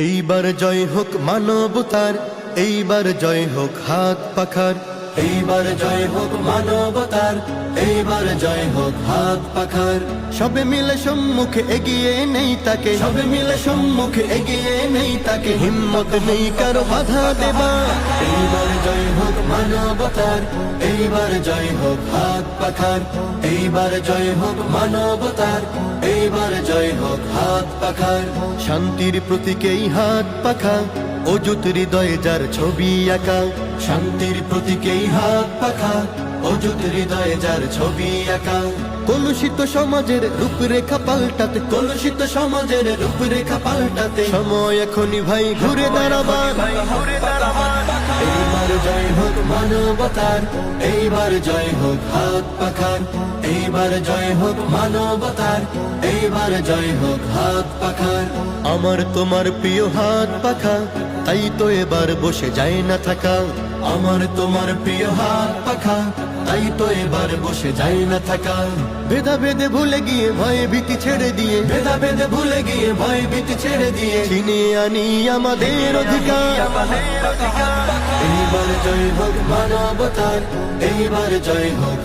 এইবার জয় হোক মানবতার, এইবার জয় হোক হাত পাখার। এইবার জয় হোক মানবতার, এইবার জয় হোক হাত পাখার। সবে মিলে সম্মুখে এগিয়ে নেই তাকে, সবে মিলে সম্মুখে এগিয়ে নেই তাকে, হিম্মত নেই কারো বাধা দেবা। এইবার জয় হোক মানবতার, এইবার জয় হোক হাত পাখার। এইবার জয় হোক মানবতার, এইবার জয় হোক হাত পাখার। শান্তির প্রতীকেই হাত পাখা, অযুত হৃদয়ে যার ছবি আঁকা। শান্তির প্রতীকেই হাত পাখা, অযুত হৃদয়ে যার ছবি আঁকা। কলুষিত সমাজের রূপরেখা পাল্টাতে, কলুষিত সমাজের রূপরেখা পাল্টাতে সময় এখনই ভাই ঘুরে দাঁড়াবার। এইবার জয় হোক মানবতার, এইবার জয় হোক হাত পাখার। এইবার জয় হোক মানবতার, এইবার জয় হোক হাত পাখার। আমার তোমার প্রিয় হাত পাখা, তাই তো এবার বসে যায় না থাকা। আমার তোমার প্রিয় হাত পাখা, তাই তো এবার বসে যায় না থাকা। ভেদা ভেদে ভুলে গিয়ে ভয় ভীতি ছেড়ে দিয়ে, ভেদা ভেদে ভুলে গিয়ে ভয় ভীতি ছেড়ে দিয়ে ছিনিয়ে আনি আমাদের অধিকার। এইবার জয় হোক মানবতার, এইবার জয় হোক